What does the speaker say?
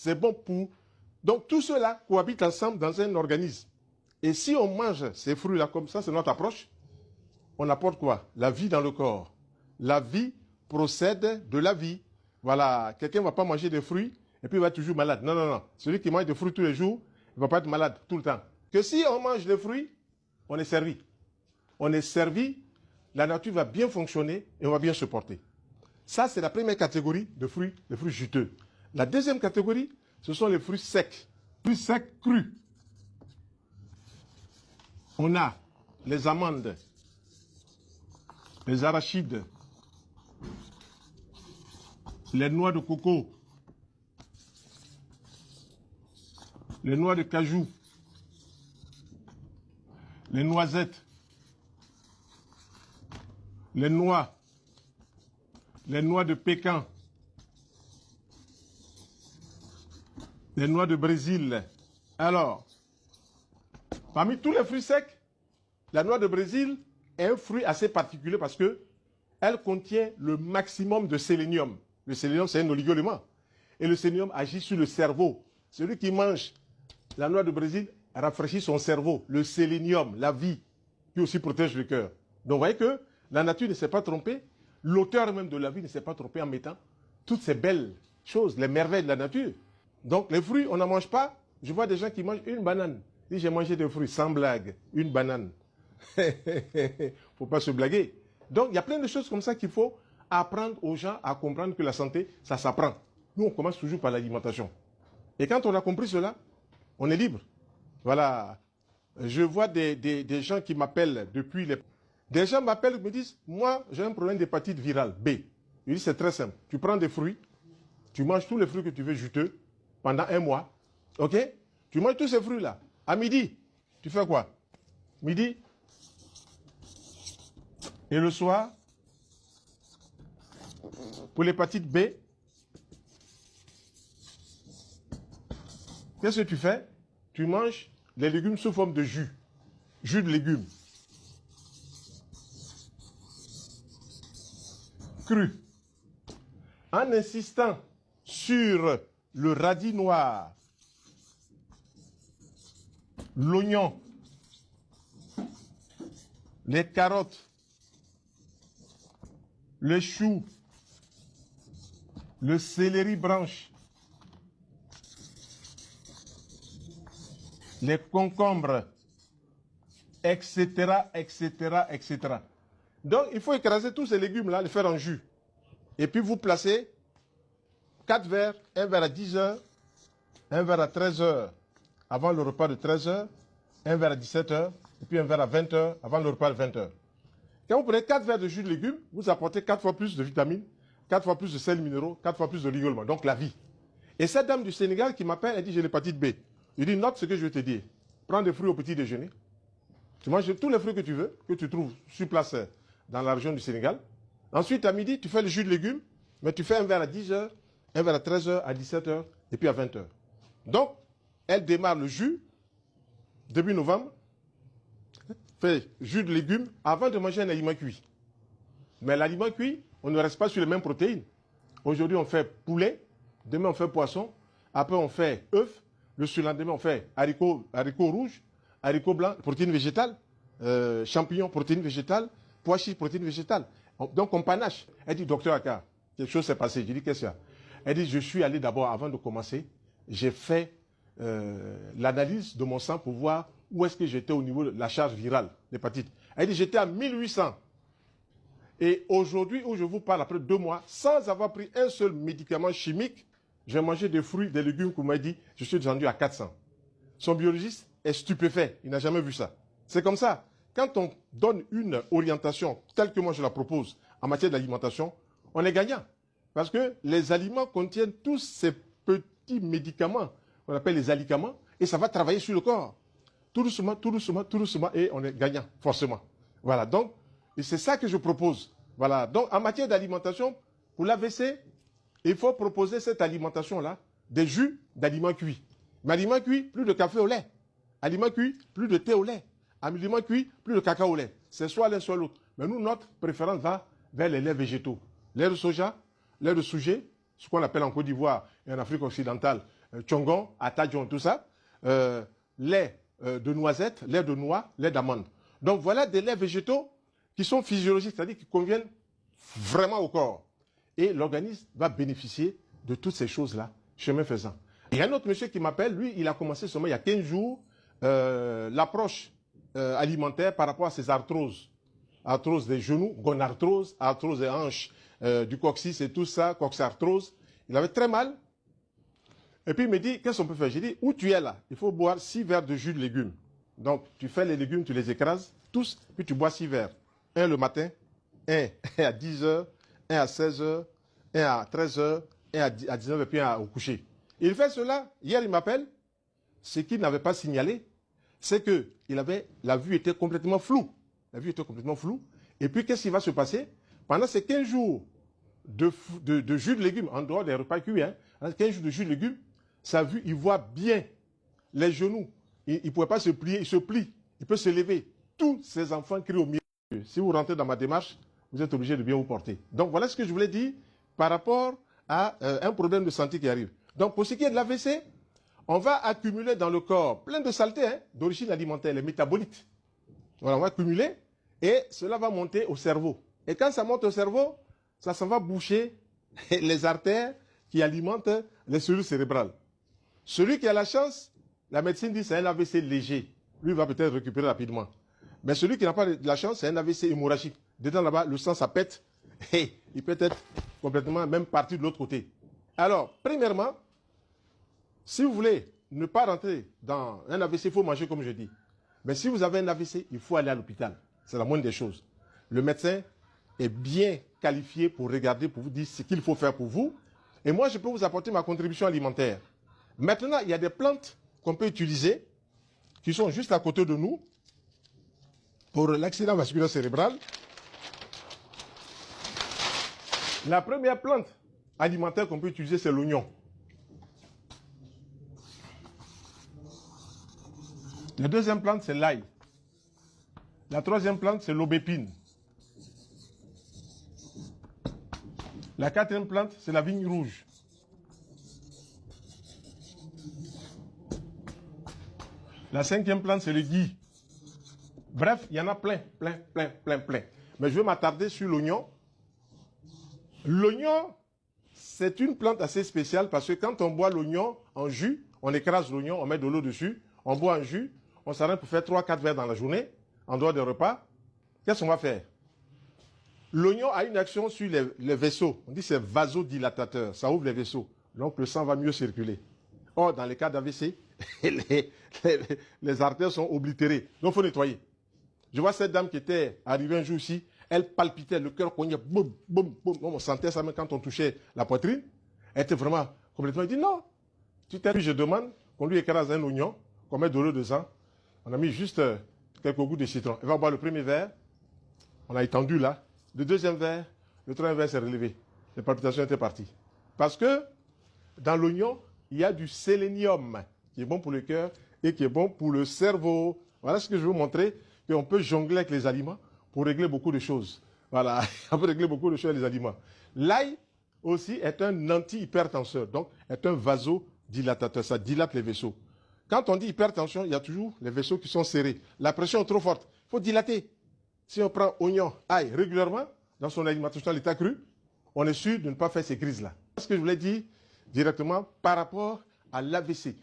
c'est bon pour... Donc tout cela cohabite ensemble dans un organisme. Et si on mange ces fruits-là comme ça, c'est notre approche, on apporte quoi? La vie dans le corps. La vie procède de la vie. Voilà, quelqu'un ne va pas manger des fruits et puis il va être toujours malade. Non, non, non. Celui qui mange des fruits tous les jours, il ne va pas être malade tout le temps. Que si on mange des fruits, on est servi. On est servi, la nature va bien fonctionner et on va bien se porter. Ça, c'est la première catégorie de fruits, les fruits juteux. La deuxième catégorie, ce sont les fruits secs. Fruits secs crus. On a les amandes, les arachides, les noix de coco, les noix de cajou, les noisettes, les noix de pécan, les noix de Brésil. Alors, parmi tous les fruits secs, la noix de Brésil est un fruit assez particulier parce que elle contient le maximum de sélénium. Le sélénium, c'est un oligo-élément. Et le sélénium agit sur le cerveau. Celui qui mange la noix de Brésil rafraîchit son cerveau. Le sélénium, la vie, qui aussi protège le cœur. Donc vous voyez que la nature ne s'est pas trompée. L'auteur même de la vie ne s'est pas trompé en mettant toutes ces belles choses, les merveilles de la nature. Donc les fruits, on n'en mange pas. Je vois des gens qui mangent une banane. Si j'ai mangé des fruits, sans blague, une banane. Faut pas se blaguer. Donc il y a plein de choses comme ça qu'il faut apprendre aux gens à comprendre que la santé, ça s'apprend. Nous, on commence toujours par l'alimentation. Et quand on a compris cela, on est libre. Voilà. Je vois des gens qui m'appellent depuis les... Des gens m'appellent et me disent, moi, j'ai un problème d'hépatite virale B. Je dis, c'est très simple. Tu prends des fruits, tu manges tous les fruits que tu veux juteux pendant 1 mois. OK? Tu manges tous ces fruits-là. À midi, tu fais quoi? Midi. Et le soir, pour l'hépatite B, qu'est-ce que tu fais? Tu manges des légumes sous forme de jus. Jus de légumes. Cru. En insistant sur le radis noir, l'oignon, les carottes, le chou, le céleri branche, les concombres, etc., etc., etc. Donc, il faut écraser tous ces légumes-là, les faire en jus. Et puis, vous placez 4 verres, un verre à 10 heures, un verre à 13 heures avant le repas de 13 heures, un verre à 17 heures, et puis un verre à 20 heures avant le repas de 20 heures. Quand vous prenez 4 verres de jus de légumes, vous apportez 4 fois plus de vitamines, 4 fois plus de sels minéraux, 4 fois plus de oligo-éléments. Donc, la vie. Et cette dame du Sénégal qui m'appelle, elle dit, j'ai l'hépatite B. Je dis, note ce que je vais te dire. Prends des fruits au petit déjeuner. Tu manges tous les fruits que tu veux, que tu trouves sur place dans la région du Sénégal. Ensuite, à midi, tu fais le jus de légumes, mais tu fais un verre à 10 heures, un verre à 13 heures, à 17 heures, et puis à 20 heures. Donc, elle démarre le jus, début novembre, fait jus de légumes avant de manger un aliment cuit. Mais l'aliment cuit, on ne reste pas sur les mêmes protéines. Aujourd'hui, on fait poulet, demain, on fait poisson, après, on fait œuf, le surlendemain, on fait haricots rouges, haricots blancs, protéines végétales, champignons, protéines végétales, pois chiches, protéines végétales. Donc, on panache. Elle dit, docteur Aka, quelque chose s'est passé. Je dis, qu'est-ce qu'il y a? Elle dit, je suis allé d'abord, avant de commencer, j'ai fait l'analyse de mon sang pour voir où est-ce que j'étais au niveau de la charge virale, l'hépatite. Elle dit, j'étais à 1800. Et aujourd'hui, où je vous parle, après 2 mois, sans avoir pris un seul médicament chimique, j'ai mangé des fruits, des légumes qu'on m'a dit, je suis descendu à 400. Son biologiste est stupéfait, il n'a jamais vu ça. C'est comme ça. Quand on donne une orientation telle que moi je la propose en matière d'alimentation, on est gagnant. Parce que les aliments contiennent tous ces petits médicaments qu'on appelle les alicaments et ça va travailler sur le corps. Tout doucement, tout doucement, tout doucement et on est gagnant, forcément. Voilà, donc, et c'est ça que je propose. Voilà, donc en matière d'alimentation, pour l'AVC, il faut proposer cette alimentation-là, des jus d'aliments cuits. Mais aliments cuits, plus de café au lait. Aliments cuits, plus de thé au lait. Aliments cuits, plus de cacao au lait. C'est soit l'un, soit l'autre. Mais nous, notre préférence va vers les laits végétaux. Lait de soja, lait de sujet, ce qu'on appelle en Côte d'Ivoire et en Afrique occidentale, tchongon, atadjon, tout ça, lait de noisette, lait de noix, lait d'amande. Donc voilà des laits végétaux qui sont physiologiques, c'est-à-dire qui conviennent vraiment au corps. Et l'organisme va bénéficier de toutes ces choses-là, chemin faisant. Il y a un autre monsieur qui m'appelle, lui, il a commencé seulement il y a 15 jours l'approche alimentaire par rapport à ses arthroses. Arthrose des genoux, gonarthrose, arthrose des hanches, du coccyx et tout ça, coxarthrose. Il avait très mal. Et puis il me dit, qu'est-ce qu'on peut faire? J'ai dit, où tu es là? Il faut boire 6 verres de jus de légumes. Donc tu fais les légumes, tu les écrases, tous, puis tu bois 6 verres. Un le matin, un à 10h, un à 16h, un à 13h, un à 19h, et puis un au coucher. Il fait cela, hier il m'appelle. Ce qu'il n'avait pas signalé, c'est que la vue était complètement floue. La vue était complètement floue. Et puis qu'est-ce qui va se passer? Pendant ces 15 jours de jus de légumes, en dehors des repas cuits, hein, 15 jours de jus de légumes, sa vue, il voit bien les genoux. Il ne pouvait pas se plier, il se plie, il peut se lever. Tous ces enfants crient au milieu. Si vous rentrez dans ma démarche, vous êtes obligé de bien vous porter. Donc voilà ce que je voulais dire par rapport à un problème de santé qui arrive. Donc pour ce qui est de l'AVC, on va accumuler dans le corps plein de saletés hein, d'origine alimentaire, les métabolites. Voilà, on va accumuler et cela va monter au cerveau. Et quand ça monte au cerveau, ça s'en va boucher les artères qui alimentent les cellules cérébrales. Celui qui a la chance, la médecine dit c'est un AVC léger. Lui va peut-être récupérer rapidement. Mais celui qui n'a pas de la chance, c'est un AVC hémorragique. Dedans là-bas, le sang ça pète et il peut être complètement même parti de l'autre côté. Alors, premièrement, si vous voulez ne pas rentrer dans un AVC, il faut manger comme je dis. Mais si vous avez un AVC, il faut aller à l'hôpital. C'est la moindre des choses. Le médecin est bien qualifié pour regarder, pour vous dire ce qu'il faut faire pour vous. Et moi, je peux vous apporter ma contribution alimentaire. Maintenant, il y a des plantes qu'on peut utiliser, qui sont juste à côté de nous, pour l'accident vasculaire cérébral. La première plante alimentaire qu'on peut utiliser, c'est l'oignon. La deuxième plante, c'est l'ail. La troisième plante, c'est l'aubépine. La quatrième plante, c'est la vigne rouge. La cinquième plante, c'est le gui. Bref, il y en a plein. Mais je vais m'attarder sur l'oignon. L'oignon, c'est une plante assez spéciale parce que quand on boit l'oignon en jus, on écrase l'oignon, on met de l'eau dessus, on boit un jus, on s'arrête pour faire 3-4 verres dans la journée, en dehors des repas. Qu'est-ce qu'on va faire? L'oignon a une action sur les vaisseaux. On dit que c'est vasodilatateur, ça ouvre les vaisseaux. Donc le sang va mieux circuler. Or, dans les cas d'AVC, les artères sont oblitérées. Donc il faut nettoyer. Je vois cette dame qui était arrivée un jour ici, elle palpitait, le cœur cognait, boum, boum, boum. On sentait ça même quand on touchait la poitrine. Elle était vraiment complètement... Elle dit non. Je demande qu'on lui écrase un oignon, qu'on mette de l'eau dedans. On a mis juste quelques gouttes de citron. Elle va boire le premier verre. On a étendu là. Le deuxième verre, le troisième verre s'est relevé. Les palpitations étaient parties. Parce que dans l'oignon, il y a du sélénium qui est bon pour le cœur et qui est bon pour le cerveau. Voilà ce que je veux vous montrer, qu'on peut jongler avec les aliments pour régler beaucoup de choses. Voilà, on peut régler beaucoup de choses avec les aliments. L'ail aussi est un anti-hypertenseur, donc est un vasodilatateur, ça dilate les vaisseaux. Quand on dit hypertension, il y a toujours les vaisseaux qui sont serrés. La pression est trop forte, il faut dilater. Si on prend oignon, ail régulièrement dans son alimentation à l'état cru, on est sûr de ne pas faire ces crises-là. Ce que je voulais dire directement par rapport à l'AVC.